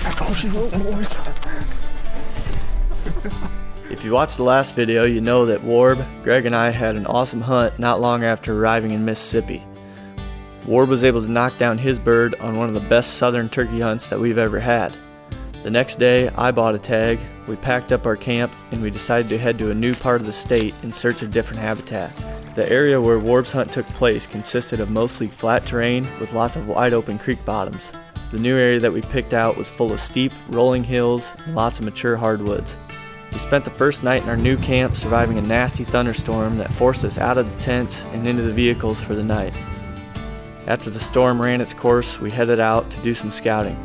I told you, boys. If you watched the last video, you know that Warb, Greg, and I had an awesome hunt not long after arriving in Mississippi. Warb was able to knock down his bird on one of the best southern turkey hunts that we've ever had. The next day, I bought a tag, we packed up our camp, and we decided to head to a new part of the state in search of different habitat. The area where Warb's hunt took place consisted of mostly flat terrain with lots of wide open creek bottoms. The new area that we picked out was full of steep, rolling hills and lots of mature hardwoods. We spent the first night in our new camp surviving a nasty thunderstorm that forced us out of the tents and into the vehicles for the night. After the storm ran its course, we headed out to do some scouting.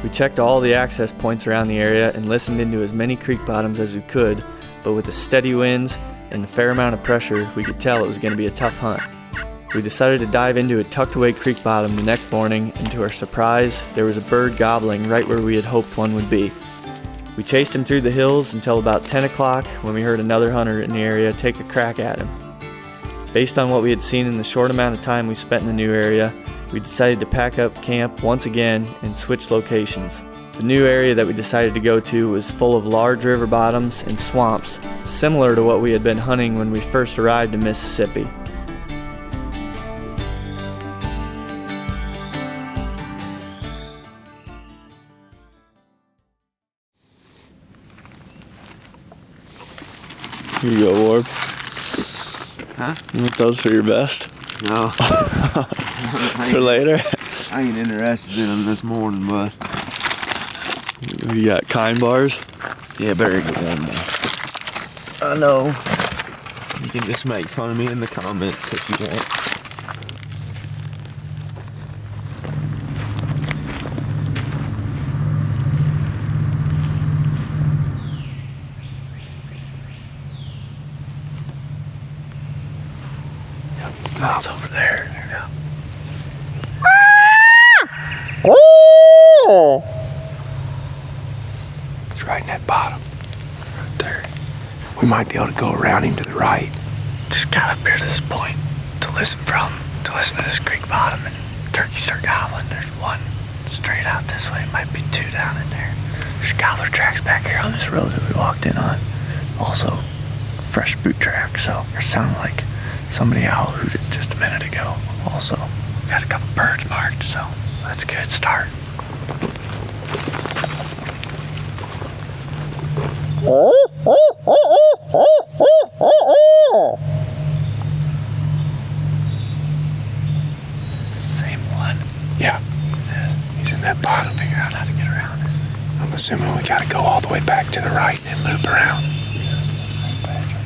We checked all the access points around the area and listened into as many creek bottoms as we could, but with the steady winds and a fair amount of pressure, we could tell it was going to be a tough hunt. We decided to dive into a tucked away creek bottom the next morning, and to our surprise, there was a bird gobbling right where we had hoped one would be. We chased him through the hills until about 10 o'clock when we heard another hunter in the area take a crack at him. Based on what we had seen in the short amount of time we spent in the new area, we decided to pack up camp once again and switch locations. The new area that we decided to go to was full of large river bottoms and swamps, similar to what we had been hunting when we first arrived in Mississippi. Here you go, Warb. Huh? You want those for your best? No. For later? I ain't interested in them this morning, bud. You got kind bars? Yeah, better get one more. I know. You can just make fun of me in the comments if you want. It's over there. Yeah. Oh! It's right in that bottom. Right there. We might be able to go around him to the right. Just got up here to this point to listen to this creek bottom, and turkeys start gobbling. There's one straight out this way. Might be two down in there. There's gobbler tracks back here on this road that we walked in on. Also, fresh boot tracks. So it sounded like somebody owl hooted just a minute ago. Also, got a couple birds marked, so that's a good start. Same one. Yeah. He's in that bottom. Figure out how to get around this. I'm assuming we gotta go all the way back to the right and then loop around.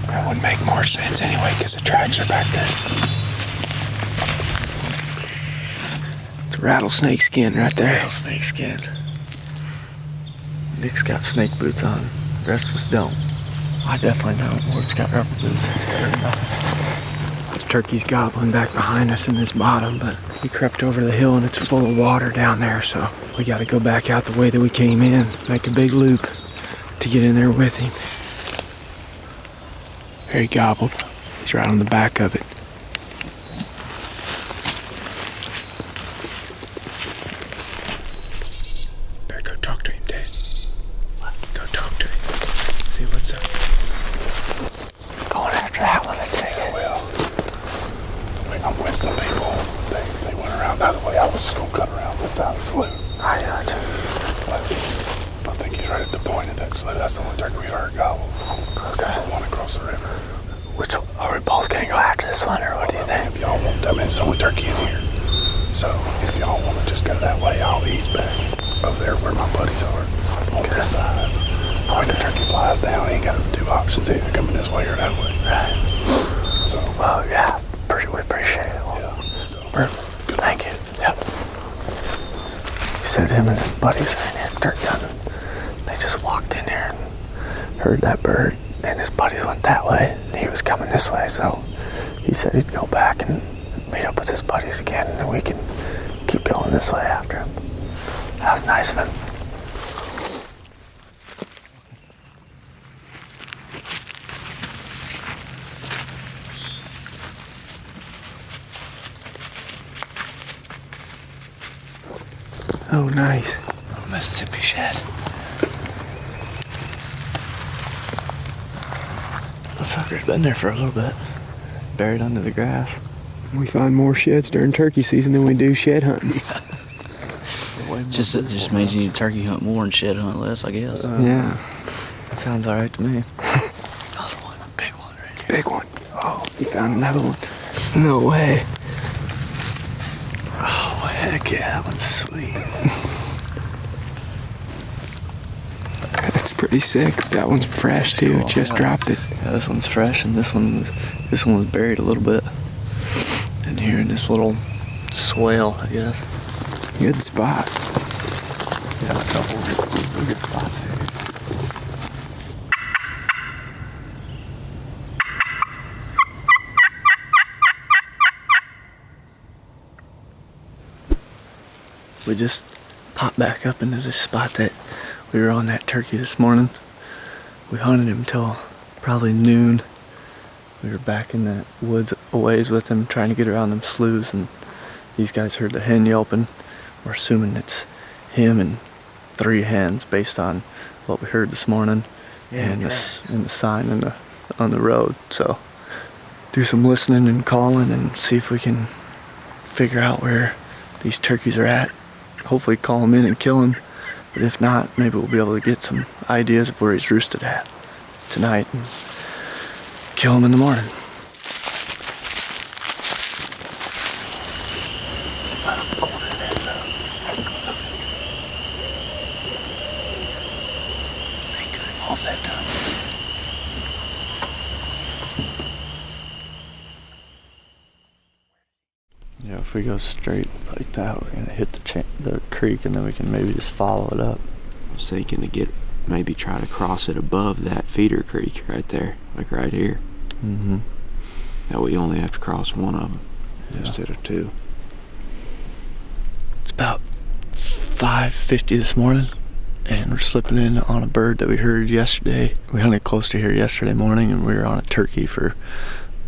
That would make more sense anyway, because the tracks are back there. It's a rattlesnake skin right there. Rattlesnake skin. Nick's got snake boots on. The rest of us don't. I definitely don't. Ward's got rubber boots. It's better than nothing. The turkey's gobbling back behind us in this bottom, but we crept over the hill and it's full of water down there, so we gotta go back out the way that we came in, make a big loop to get in there with him. There he gobbled. He's right on the back of it. Better go talk to him, Dad. Go talk to him. See what's up. Going after that one, I take it. Well, I'm with some people. They went around the other way. I was just gonna cut around this side of the slough. I got you. I think he's right at the point of that slough. That's the only turkey we heard gobble. Okay. I want to cross the river. Which are we both gonna go after this one, or what do you think? If y'all want, I mean, it's the only turkey in here. So if y'all want to just go that way, I'll ease back over there where my buddies are on this side. When the turkey flies down, he ain't got two options either, coming this way or that way. Right. So. Well, yeah. We appreciate it. Yeah. So. Perfect. Thank you. Yep. He said him and his buddies are in here turkey hunting. They just walked in here and heard that bird, and his buddies went that way, and he was coming this way, so he said he'd go back and meet up with his buddies again, and then we can keep going this way after him. That was nice of him. Oh, nice. Mississippi shed. The sucker's been there for a little bit. Buried under the grass. We find more sheds during turkey season than we do shed hunting. It just means you need to turkey hunt more and shed hunt less, I guess. Yeah. That sounds alright to me. Another one, a big one right here. Big one. Oh, you found another one. No way. Oh, heck yeah, that one's sweet. That's pretty sick. That one's fresh too. Cool. Just dropped it. Yeah, this one's fresh, and this one was buried a little bit in here in this little swale, I guess. Good spot. Yeah, a couple of good spots here. We just popped back up into this spot that we were on that turkey this morning. We hunted him till probably noon. We were back in the woods a ways with him, trying to get around them sloughs, and these guys heard the hen yelping. We're assuming it's him and 3 hens based on what we heard this morning and the sign on the road. So do some listening and calling and see if we can figure out where these turkeys are at. Hopefully call them in and kill them. But if not, maybe we'll be able to get some ideas of where he's roosted at tonight and kill him in the morning. Yeah, if we go straight like that, we're gonna hit the creek, and then we can maybe just follow it up. I was thinking to maybe try to cross it above that feeder creek right there, like right here. Mm-hmm. That way you only have to cross one of them Yeah. instead of 2. It's about 5:50 this morning, and we're slipping in on a bird that we heard yesterday. We hunted close to here yesterday morning, and we were on a turkey for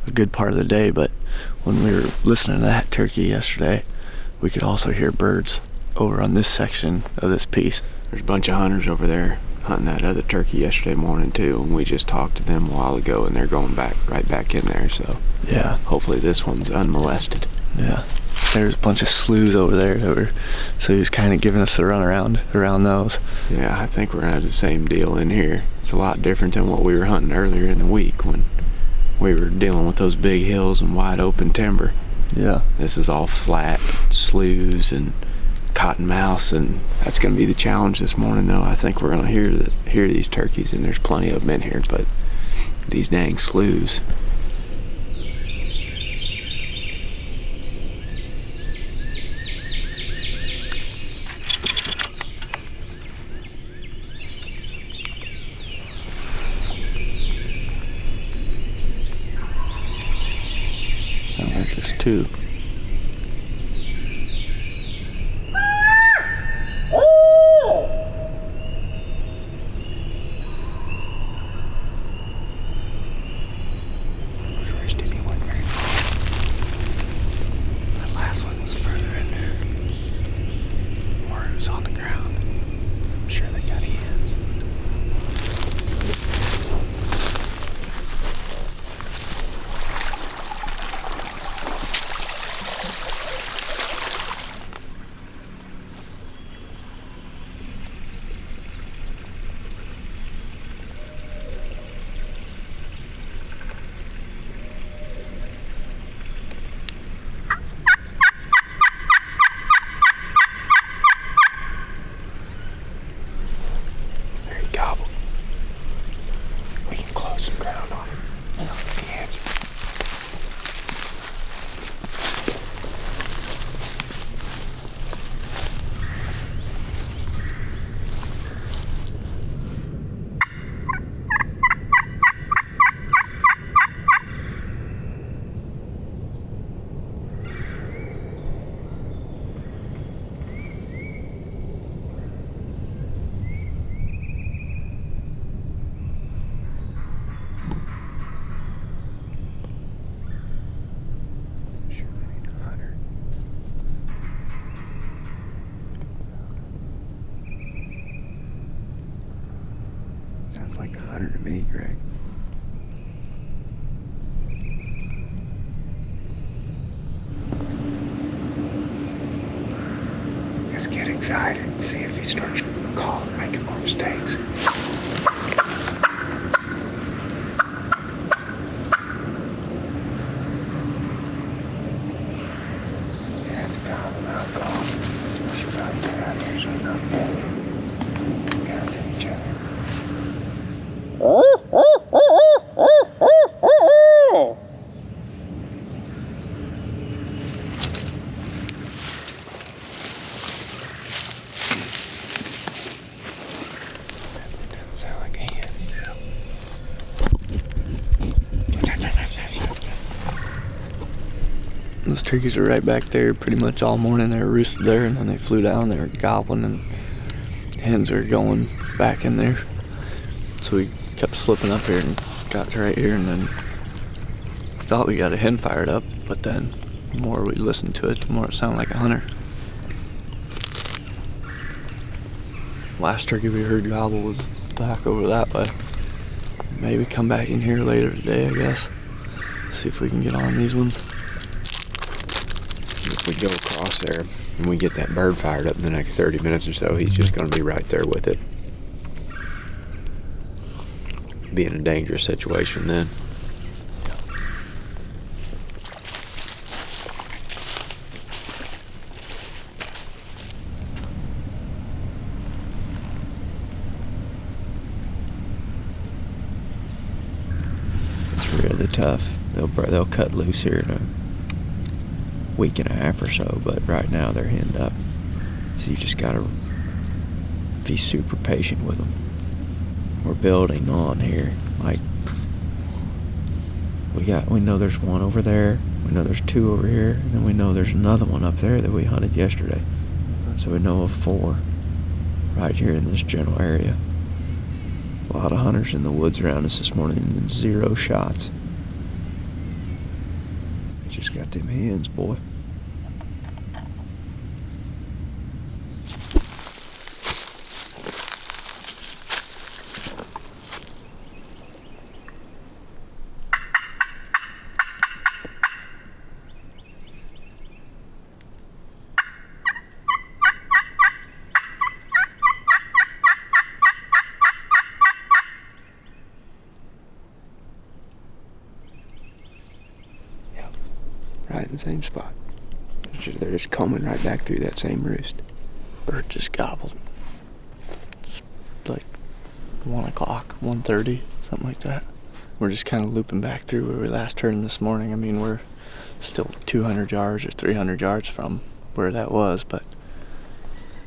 a good part of the day, but when we were listening to that turkey yesterday, we could also hear birds over on this section of this piece. There's a bunch of hunters over there hunting that other turkey yesterday morning too, and we just talked to them a while ago, and they're going right back in there, so Yeah, hopefully this one's unmolested. yeah. There's a bunch of sloughs over there so he was kind of giving us the run around those. Yeah, I think we're gonna have the same deal in here. It's a lot different than what we were hunting earlier in the week when we were dealing with those big hills and wide open timber. Yeah. This is all flat sloughs and cottonmouths, and that's going to be the challenge this morning though. I think we're going to hear these turkeys, and there's plenty of them in here, but these dang sloughs. Sounds like there's 2. That last one was further in there. Or it was on the ground. I'm sure they got hens. me, Greg. Let's get excited and see if he starts calling, making more mistakes. Those turkeys are right back there pretty much all morning. They were roosted there, and then they flew down. They were gobbling, and hens are going back in there. So we kept slipping up here and got to right here, and then thought we got a hen fired up, but then the more we listened to it, the more it sounded like a hunter. Last turkey we heard gobble was back over that way. Maybe come back in here later today, I guess. See if we can get on these ones. If we go across there and we get that bird fired up in the next 30 minutes or so, he's just going to be right there with it. Be in a dangerous situation then. It's really tough. They'll cut loose here in a week and a half or so, but right now they're henned up. So you just gotta be super patient with them. We're building on here. Like, we know there's one over there, we know there's two over here, and then we know there's another one up there that we hunted yesterday. So we know of 4 right here in this general area. A lot of hunters in the woods around us this morning and 0 shots. We just got them hens, boy. Right in the same spot. They're just combing right back through that same roost. Bird just gobbled. It's like 1 o'clock, 1:30, something like that. We're just kind of looping back through where we last heard him this morning. I mean, we're still 200 yards or 300 yards from where that was, but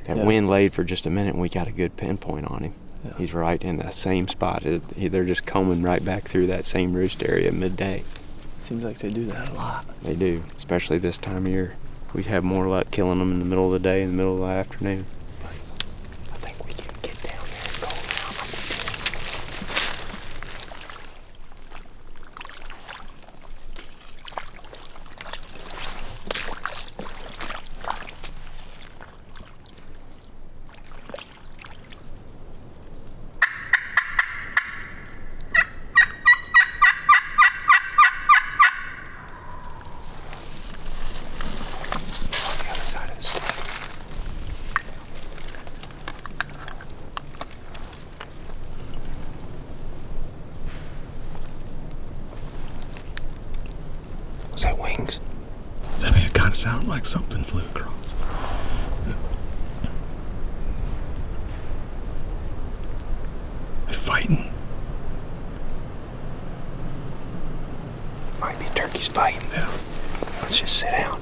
that wind laid for just a minute and we got a good pinpoint on him. Yeah. He's right in that same spot. They're just combing right back through that same roost area midday. Seems like they do that a lot. They do, especially this time of year. We have more luck killing them in the middle of the day and the middle of the afternoon. I think we can get down there and go Was that wings? I mean, it kind of sounded like something flew across. They're fighting. Might be turkeys fighting. Yeah. Let's just sit down.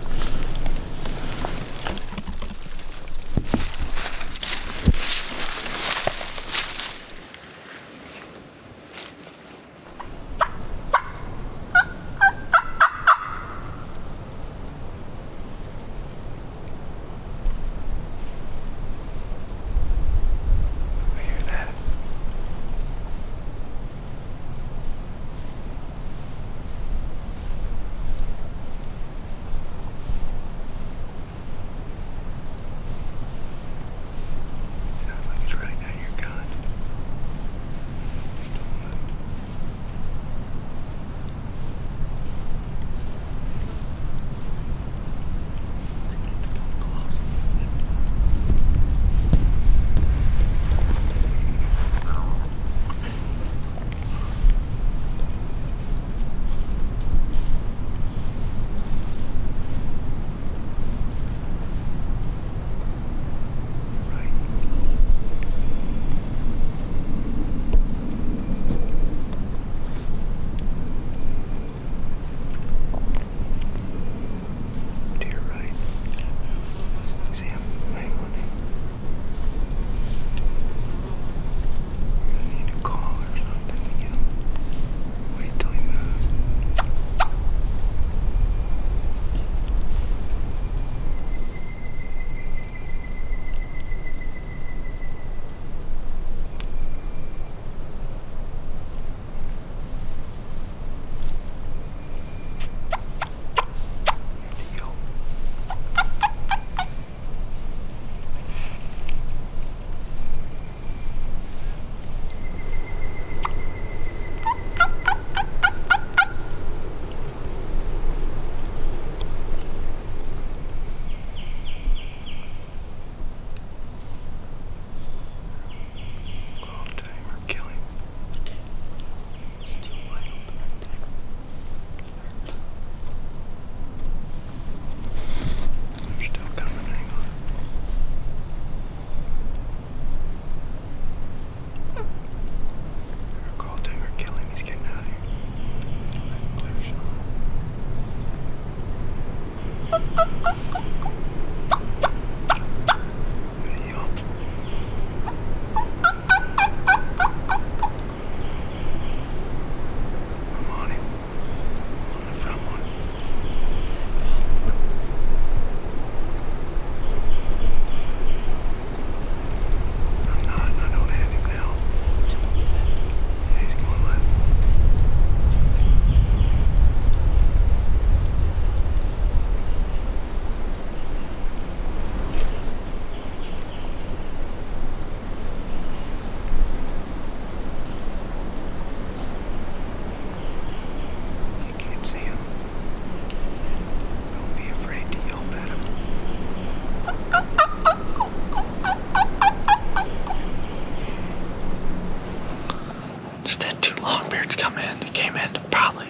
Just had two longbeards come in. They came in to probably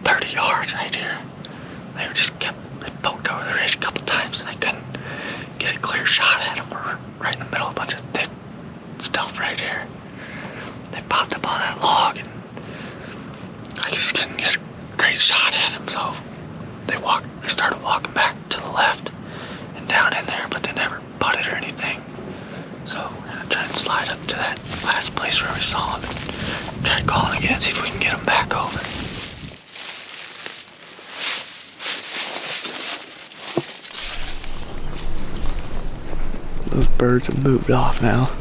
30 yards right here. They poked over the ridge a couple times and I couldn't get a clear shot at them. We're right in the middle of a bunch of thick stuff right here. They popped up on that log and I just couldn't get a great shot at them, so they started walking back to the left and down in there, but they never butted or anything. So we're gonna try and slide up to that last place where we saw them and try calling again, see if we can get them back over. Those birds have moved off now.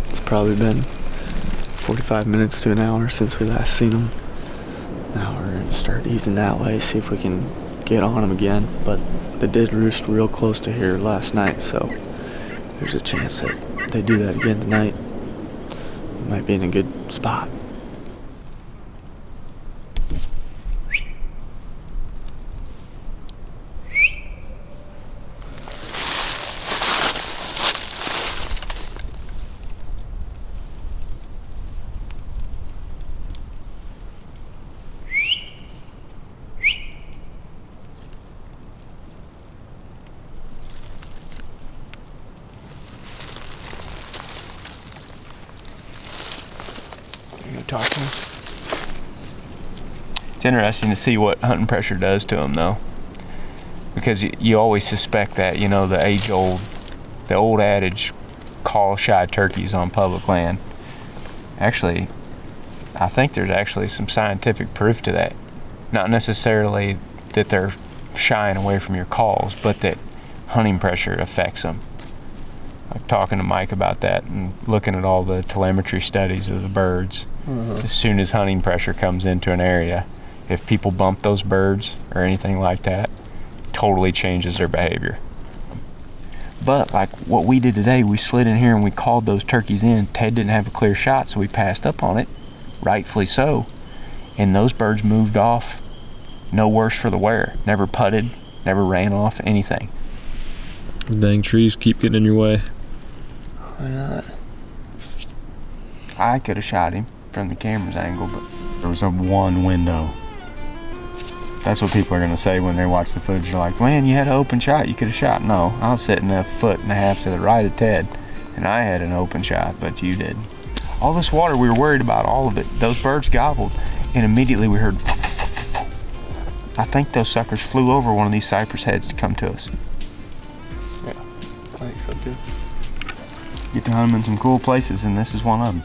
It's probably been 45 minutes to an hour since we last seen them. Now we're gonna start easing that way, see if we can get on them again. But they did roost real close to here last night, so there's a chance that they do that again tonight. Might be in a good spot. Talk to him. It's interesting to see what hunting pressure does to them, though, because you always suspect that, you know, the old adage, call shy turkeys on public land. Actually, I think there's actually some scientific proof to that. Not necessarily that they're shying away from your calls, but that hunting pressure affects them. Like talking to Mike about that and looking at all the telemetry studies of the birds. As soon as hunting pressure comes into an area, if people bump those birds or anything like that, totally changes their behavior. But like what we did today, we slid in here and we called those turkeys in. Ted didn't have a clear shot, so we passed up on it, rightfully so. And those birds moved off, no worse for the wear. Never putted, never ran off, anything. Dang trees keep getting in your way. Why not? I could have shot him from the camera's angle, but there was a one window. That's what people are going to say when they watch the footage. They're like, man, you had an open shot, you could have shot. No, I was sitting a foot and a half to the right of Ted, and I had an open shot, but you did. All this water, we were worried about all of it. Those birds gobbled, and immediately we heard, I think those suckers flew over one of these cypress heads to come to us. Yeah, I think so too. Get to hunt them in some cool places, and this is one of them.